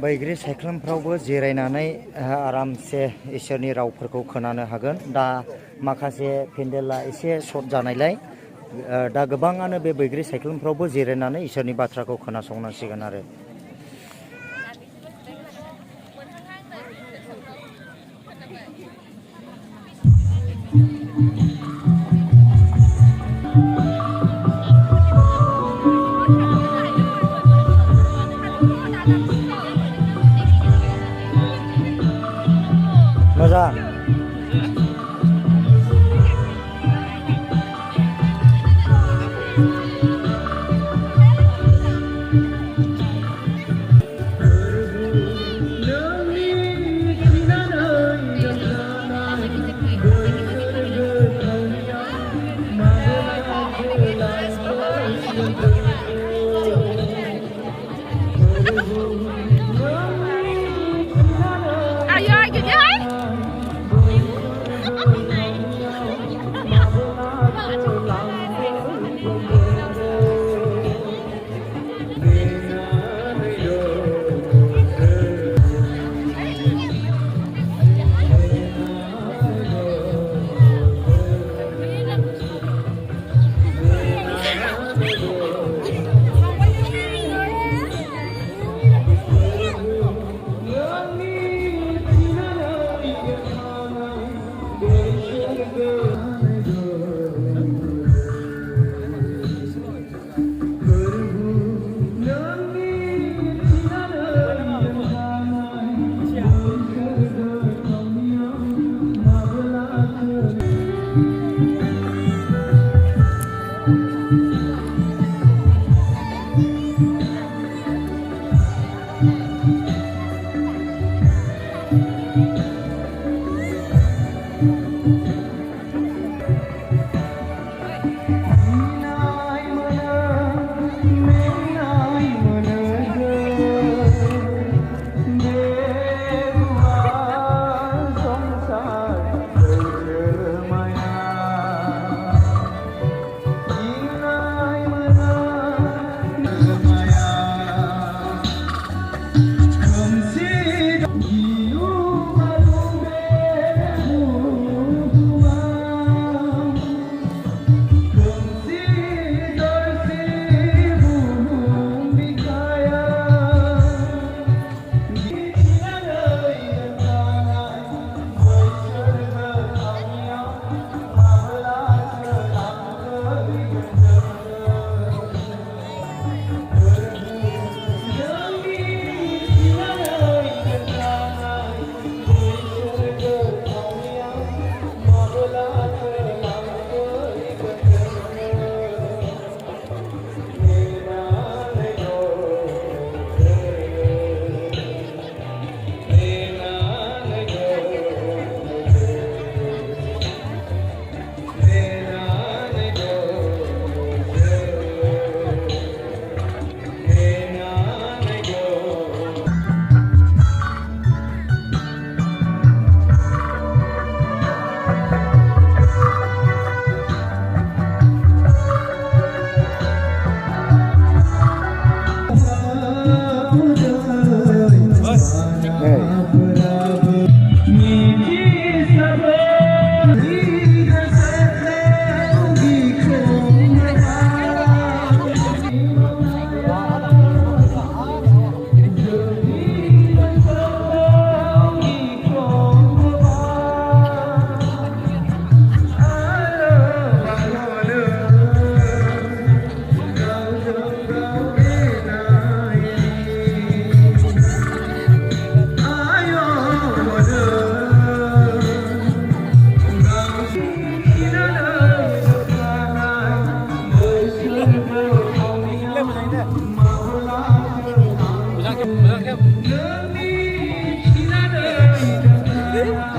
बैग्रि सायख्लुमफ्रावबो जिरायनानै आरामसे इसोरनि रावफोरखौ खोनानो हागोन। दा माखासे पेन्डेला एसे सर्ट जानायलाय दा गोबाङानो बे बैग्रि सायख्लुमफ्रावबो जिरायनानै इसोरनि बाथ्राखौ खोनासंनांसिगोन आरो। मोजां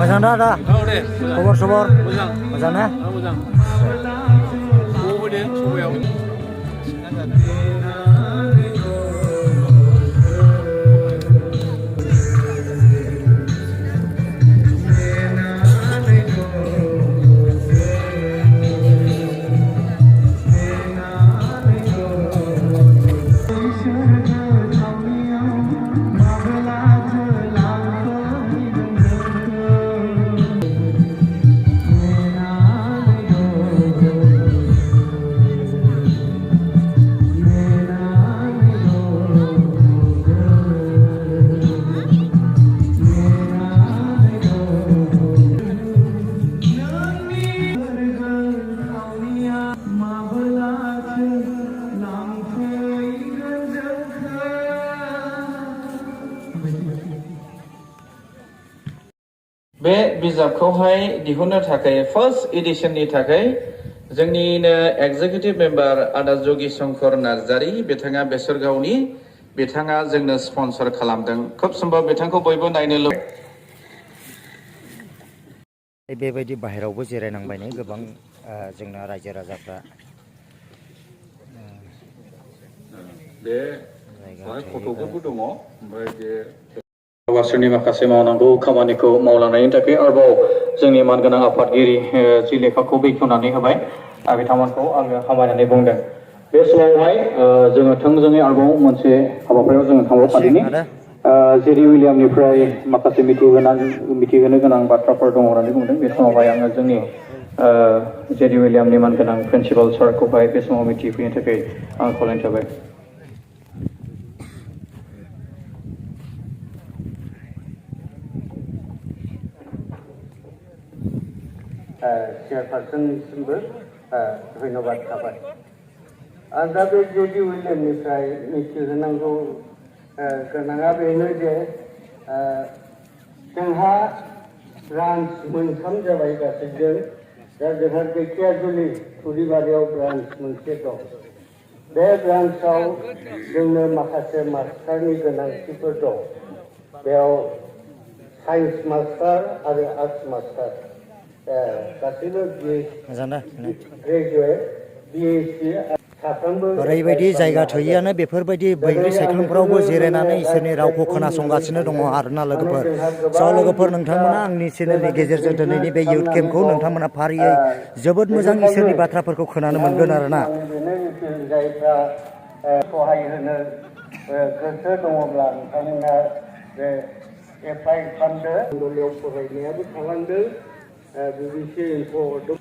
Mojan dah dah. Sobor. Mojan ya. Mojan. Oh deh, coba ya. बे बिजाबखौहाय दिहुननो थाखाय फार्स्ट एडिशननि थाखाय जोंनिनो एग्जिकिउटिभ मेम्बार आदा जगि शंकर नार्जारी बिथाङा बेसरगावनि बिथाङा जोंनो स्पन्सर खालामदों। खोब सम्भब बिथांखौ बयबो नायनो लुबैयो। बेबायदि बाहेरावबो जिरायनांबाय नै गोबां जोंना रायजो राजाफ्रा बे गथ'फोरबो दङ ओमफ्राय बे गावसोरनि माखासे मावनांगौ खामानिखौ मावलांनायनि थाखाय आरोबाव जोंनि मानगोनां आफादगिरि जि लेखाखौ बेखेवनानै होबाय बिथांमोनखौ आङो हामबायनानै बुंदों। बे समावहाय जोङो थोंजोङै आरोबाव मोनसे हाबाफारियाव जोङो थांबावफादिनि जेरि उइलियामनिफ्राय माखासे मिथिहोनो गोनां बाथ्राफोर दङ होननानै बुंदों। बे समावहाय आङो जोंनि जेरि उइलियामनि मानगोनां प्रिन्सिपाल सारखौहाय बे समाव मिथिहोफैनो थाखाय आं खावलायनाय थाबाय। चेयारपार्सननिसिमबो धन्यबाद थाबाय। आं दा बे जेरि उइलियामनिफ्राय मिथिहोनांगौ गोनाङा बेनो जे जोंहा ब्रान्स मोनथाम जाबाय गासैजों। दा जोंहा दैखियाजुलि थुरिबारियाव ब्रान्स मोनसे दं। बे ब्रान्सआव जोंनो माखासे मास्टारनि गोनांथिफोर दं। बेयाव साइन्स मास्टार आरो आर्ट्स मास्टार गासैबो ग्रेजुवेट बिएससि साफ्रोमबो ओरैबायदि जायगा थोयियानो बेफोरबायदि बैग्रि सायख्लुमफ्रावबो जिरायनानै इसोरनि रावखौ खोनासंगासिनो दङ आरोना लोगोफोर। स' लोगोफोर नोंथांमोना आंनि चेनेलनि गेजेरजों दिनैनि बे इउथ केम्पखौ नोंथांमोना फारियै जोबोद मोजां इसोरनि बाथ्राफोरखौ खोनानो मोनगोन आरोना। जायफ्रा सहाय होनो गोसो दङब्ला नोंथांमोना बे एप्लाइ खालामदो। आन्दलियाव फरायनायाबो थालांदों। BBC इन्फो हरदों।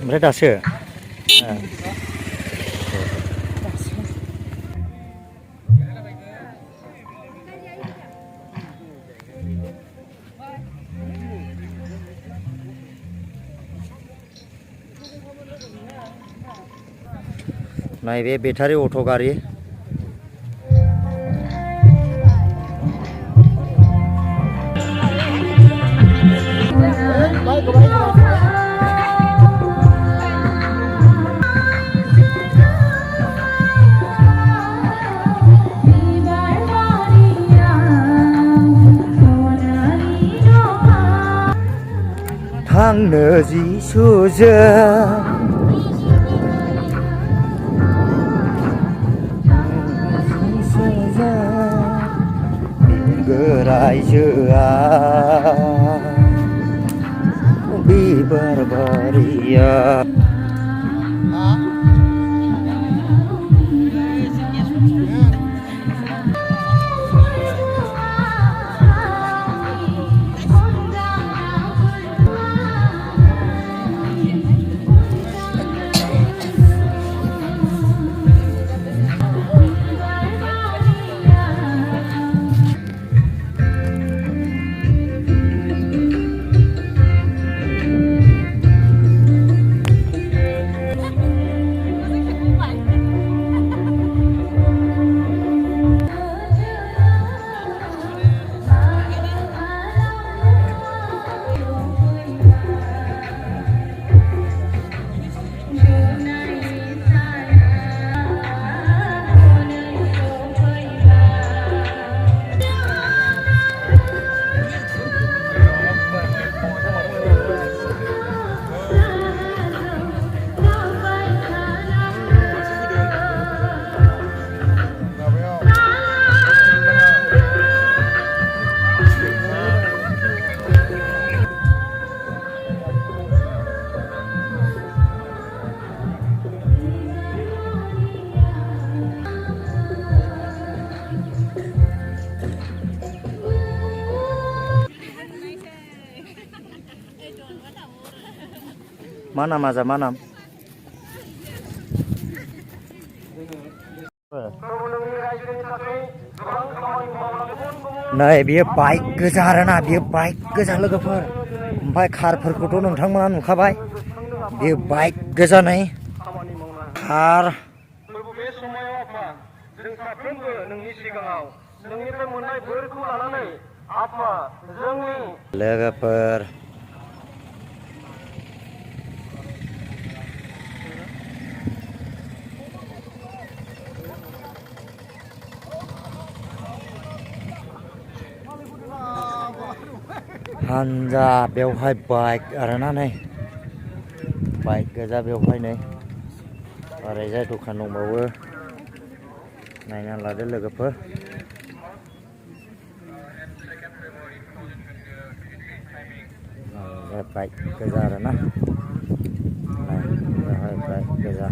ओमफ्राय दासो नैबे बेटारि अट' गारि थांनो जिसुजों रायजोआ बिबार बारिया मा नाम आजा मा नाम? नै बियो बाइक गोजा आरोना, बियो बाइक गोजा लोगोफोर। ओमफ्राय कारफोरखौथ' नोंथांमोना नुखाबाय। बेयो बाइक गोजानै थार बे समायाव आफा जों साफ्रोमबो नोंनि सिगाङाव नोंनिफ्राय मोननाय बोरखौ लानानै आफा जोंनि लोगोफोर हानजा बेवहाय बाइक आरोना नै बाइक गोजा बेवहाय नै ओरैजाय दखान दंबावो नायना लादो लोगोफोर बाइक गोजा आरोना बेवहाय बाइक गोजा